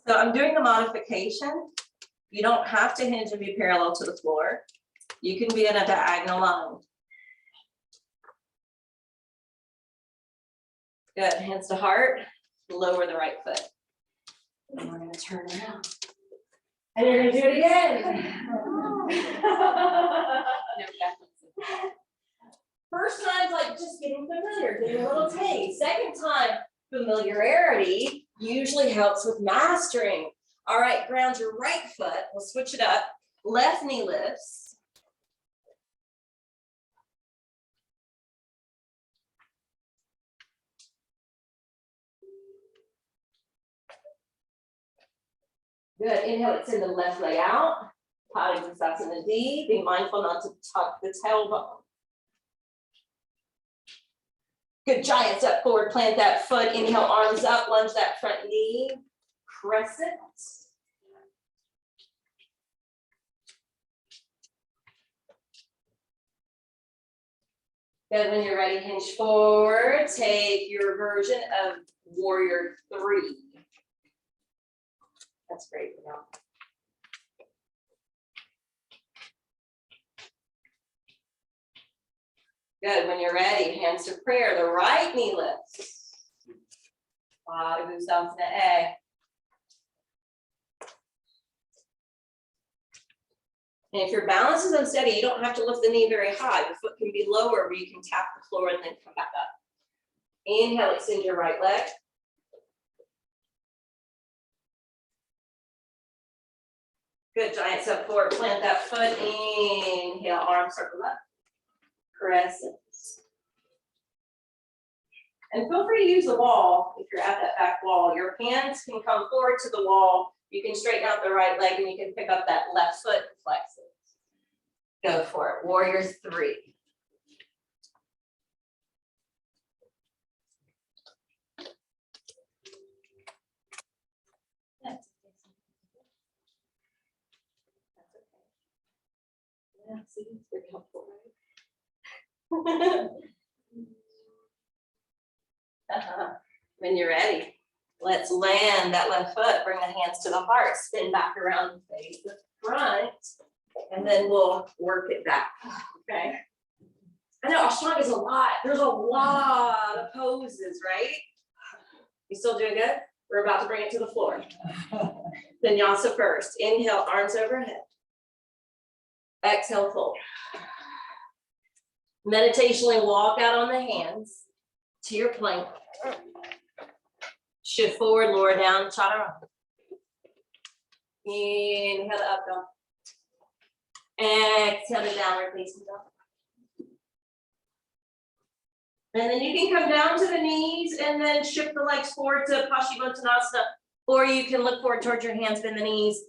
So I'm doing the modification. You don't have to hinge and be parallel to the floor. You can be in a diagonal line. Good, hands to heart, lower the right foot. And we're gonna turn around. And you're gonna do it again. First time's like just getting familiar, getting a little taste. Second time, familiarity usually helps with mastering. All right, ground your right foot. We'll switch it up. Left knee lifts. Good, inhale, extend the left leg out. Padagustasana D. Be mindful not to tuck the tailbone. Good, giant step forward, plant that foot, inhale, arms up, lunge that front knee, crescent. Good, when you're ready, hinge forward, take your version of warrior 3. That's great for now. Good, when you're ready, hands to prayer, the right knee lifts. Padagustasana A. And if your balance is unsteady, you don't have to lift the knee very high. Your foot can be lower where you can tap the floor and then come back up. Inhale, extend your right leg. Good, giant step forward, plant that foot. Inhale, arm circle up. Crescent. And feel free to use the wall if you're at that back wall. Your hands can come forward to the wall. You can straighten out the right leg and you can pick up that left foot and flex it. Go for it. Warrior 3. That's okay. Yeah, see, it's very helpful, right? When you're ready, let's land that left foot, bring the hands to the heart, spin back around and face the front, and then we'll work it back, okay? I know Ashtanga is a lot. There's a lot of poses, right? You still doing good? We're about to bring it to the floor. Vinyasa first. Inhale, arms overhead. Exhale, fold. Meditationally walk out on the hands to your plank. Shift forward, lower down, chaturanga. Inhale the up dog. Exhale the downward facing dog. And then you can come down to the knees and then shift the legs forward to Paschimottanasana, or you can look forward towards your hands, bend the knees,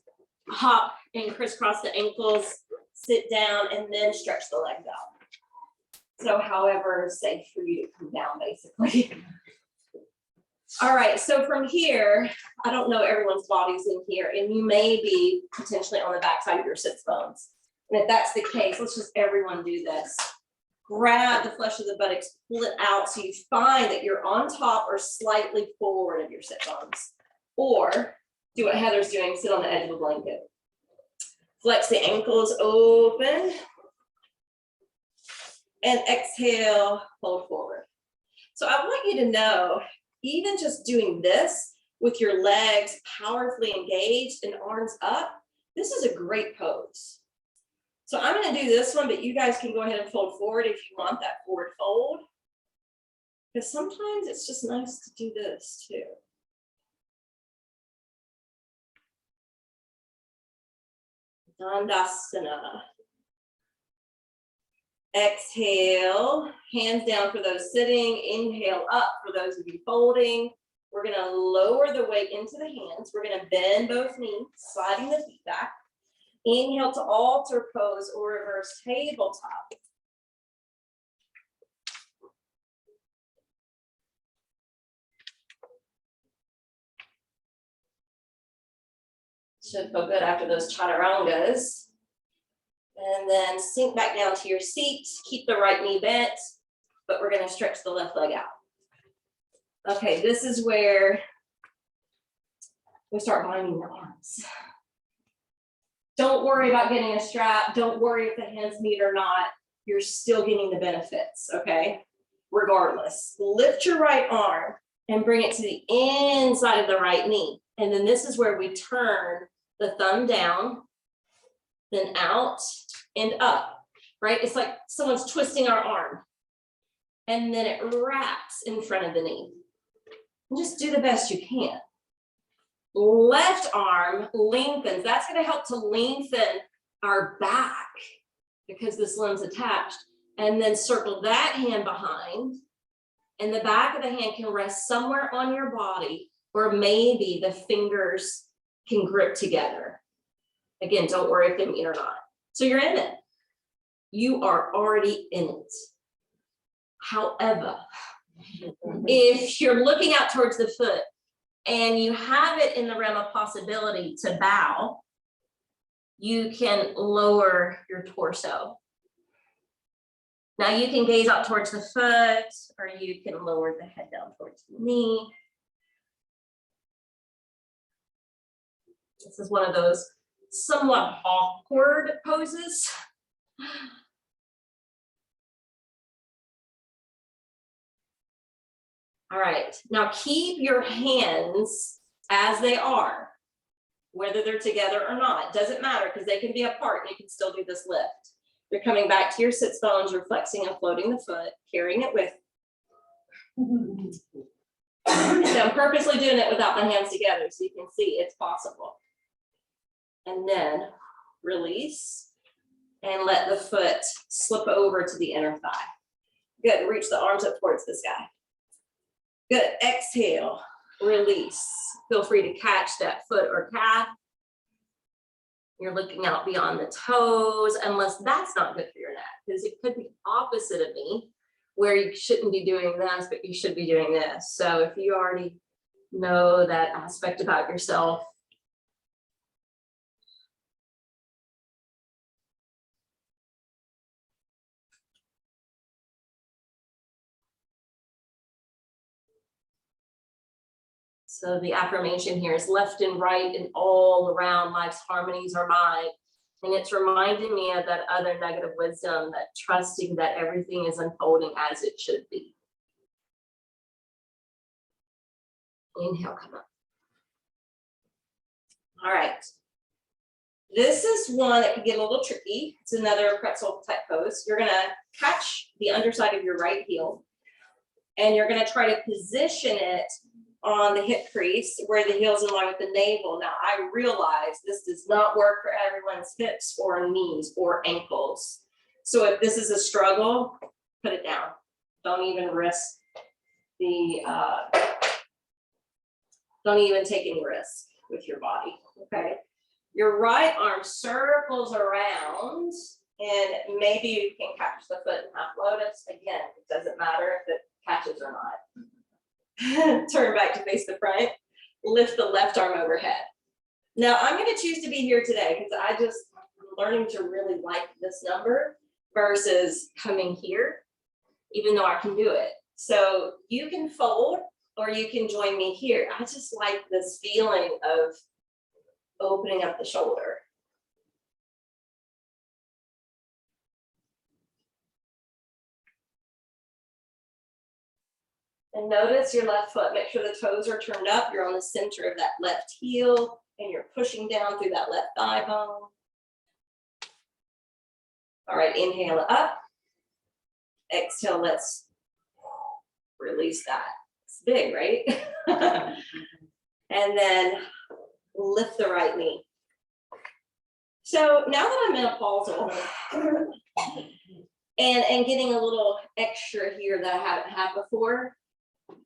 hop and crisscross the ankles, sit down, and then stretch the legs out. So however is safe for you to come down, basically. All right, so from here, I don't know everyone's body's in here, and you may be potentially on the backside of your sits bones. And if that's the case, let's just everyone do this. Grab the flesh of the buttocks, pull it out so you find that you're on top or slightly forward of your sit bones. Or do what Heather's doing, sit on the edge of a blanket. Flex the ankles open. And exhale, fold forward. So I want you to know, even just doing this with your legs powerfully engaged and arms up, this is a great pose. So I'm going to do this one, but you guys can go ahead and fold forward if you want that forward fold. Because sometimes it's just nice to do this too. Dandasana. Exhale, hands down for those sitting. Inhale up for those of you folding. We're going to lower the weight into the hands. We're going to bend both knees, sliding the feet back. Inhale to altar pose or reverse tabletop. Should feel good after those chaturangas. And then sink back down to your seat. Keep the right knee bent, but we're going to stretch the left leg out. Okay, this is where we start binding the arms. Don't worry about getting a strap. Don't worry if the hands meet or not. You're still getting the benefits, okay? Regardless. Lift your right arm and bring it to the inside of the right knee. And then this is where we turn the thumb down, then out and up, right? It's like someone's twisting our arm. And then it wraps in front of the knee. And just do the best you can. Left arm lengthens. That's going to help to lengthen our back because this limb's attached. And then circle that hand behind. And the back of the hand can rest somewhere on your body, or maybe the fingers can grip together. Again, don't worry if they meet or not. So you're in it. You are already in it. However, if you're looking out towards the foot and you have it in the realm of possibility to bow, you can lower your torso. Now you can gaze out towards the foot, or you can lower the head down towards the knee. This is one of those somewhat awkward poses. All right, now keep your hands as they are. whether they're together or not. Doesn't matter because they can be apart and you can still do this lift. You're coming back to your sits bones, you're flexing and floating the foot, carrying it with. So I'm purposely doing it without my hands together so you can see it's possible. And then release and let the foot slip over to the inner thigh. Good, reach the arms up towards the sky. Good, exhale, release. Feel free to catch that foot or calf. You're looking out beyond the toes, unless that's not good for your neck, because it could be opposite of me, where you shouldn't be doing this, but you should be doing this. So if you already know that aspect about yourself, so the affirmation here is left and right and all around life's harmonies are mine. And it's reminding me of that other negative wisdom, that trusting that everything is unfolding as it should be. Inhale, come up. All right. This is one that can get a little tricky. It's another pretzel type pose. You're gonna catch the underside of your right heel and you're gonna try to position it on the hip crease where the heel's in line with the navel. Now I realize this does not work for everyone's hips or knees or ankles. So if this is a struggle, put it down. Don't even risk the, don't even take any risk with your body, okay? Your right arm circles around and maybe you can catch the foot in half lotus. Again, it doesn't matter if it catches or not. Turn back to face the front, lift the left arm overhead. Now I'm going to choose to be here today because I'm learning to really like this number versus coming here, even though I can do it. So you can fold or you can join me here. I just like this feeling of opening up the shoulder. And notice your left foot. Make sure the toes are turned up. You're on the center of that left heel and you're pushing down through that left thigh bone. All right, inhale up. Exhale, let's release that. It's big, right? And then lift the right knee. So now that I'm menopausal and getting a little extra here that I haven't had before,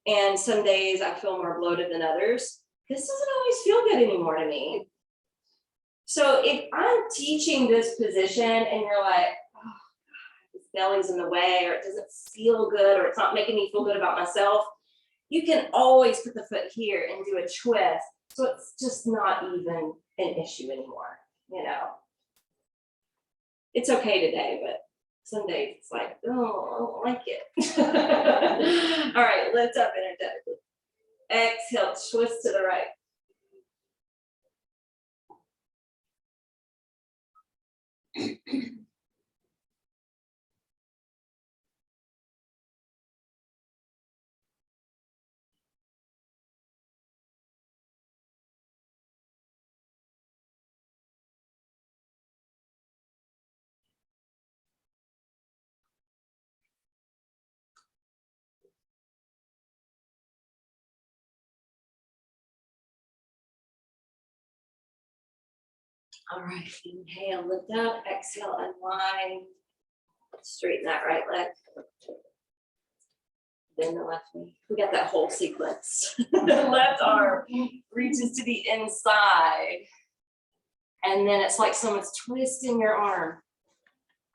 and some days I feel more bloated than others, this doesn't always feel good anymore to me. So if I'm teaching this position and you're like, oh, this belly's in the way, or it doesn't feel good, or it's not making me feel good about myself, you can always put the foot here and do a twist. So it's just not even an issue anymore, you know. It's okay today, but some days it's like, oh, I don't like it. All right, lift up energetically. Exhale, twist to the right. All right, inhale, lift up, exhale, unwind. Straighten that right leg. Then the left knee. We got that whole sequence. The left arm reaches to the inside. And then it's like someone's twisting your arm.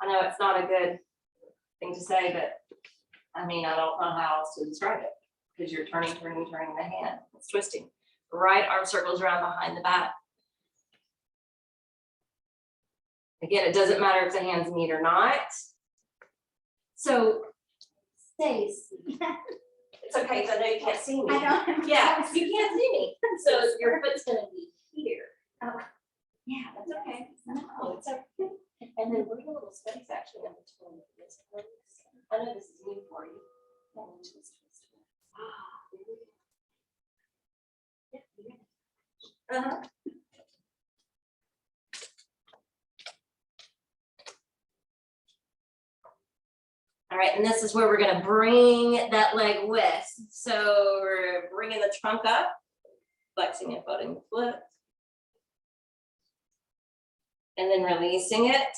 I know it's not a good thing to say, but I mean, I don't know how else to describe it because you're turning the hand. It's twisting. Right arm circles around behind the back. Again, it doesn't matter if the hands meet or not. So, Stacy, it's okay because I know you can't see me. I know. Yeah, you can't see me. So your foot's going to be here. Oh, yeah, that's okay. Oh, it's okay. And then we're a little space actually in between this place. I know this is new for you. Twist. Uh-huh. right, and this is where we're gonna bring that leg with. So we're bringing the trunk up, flexing and folding the foot. And then releasing it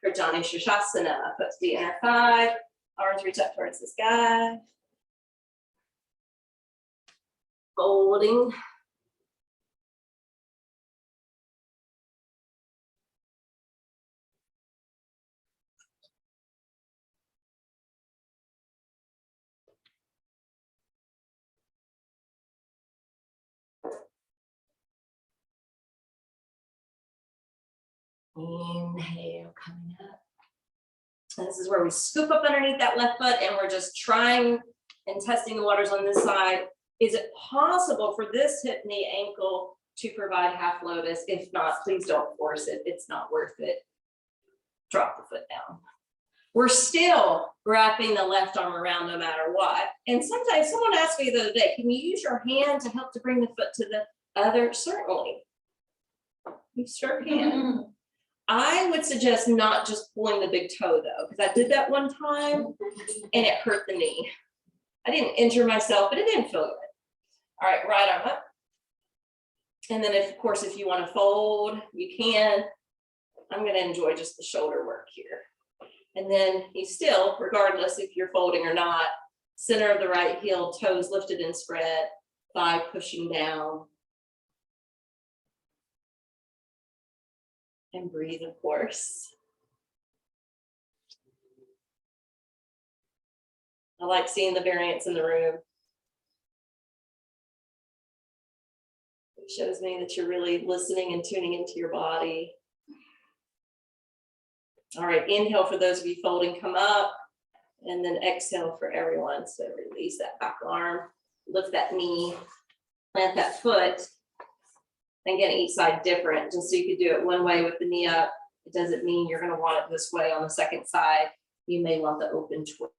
for Jani Shirshasana. Foot to the inner thigh, arms reach up towards the sky. Folding. Inhale, coming up. And this is where we scoop up underneath that left foot and we're just trying and testing the waters on this side. Is it possible for this hip, knee, ankle to provide half lotus? If not, please don't force it. It's not worth it. Drop the foot down. We're still wrapping the left arm around no matter what. And sometimes someone asked me the other day, can you use your hand to help to bring the foot to the other? Certainly. You sure can. I would suggest not just pulling the big toe though, because I did that one time and it hurt the knee. I didn't injure myself, but it didn't feel good. All right, right arm up. And then of course, if you want to fold, you can. I'm going to enjoy just the shoulder work here. And then you still, regardless if you're folding or not, center of the right heel, toes lifted and spread, thigh pushing down. And breathe, of course. I like seeing the variance in the room. It shows me that you're really listening and tuning into your body. All right, inhale for those of you folding, come up, and then exhale for everyone. So release that back arm, lift that knee, plant that foot. Again, each side different, just so you could do it one way with the knee up. It doesn't mean you're going to want it this way on the second side. You may want the open twist.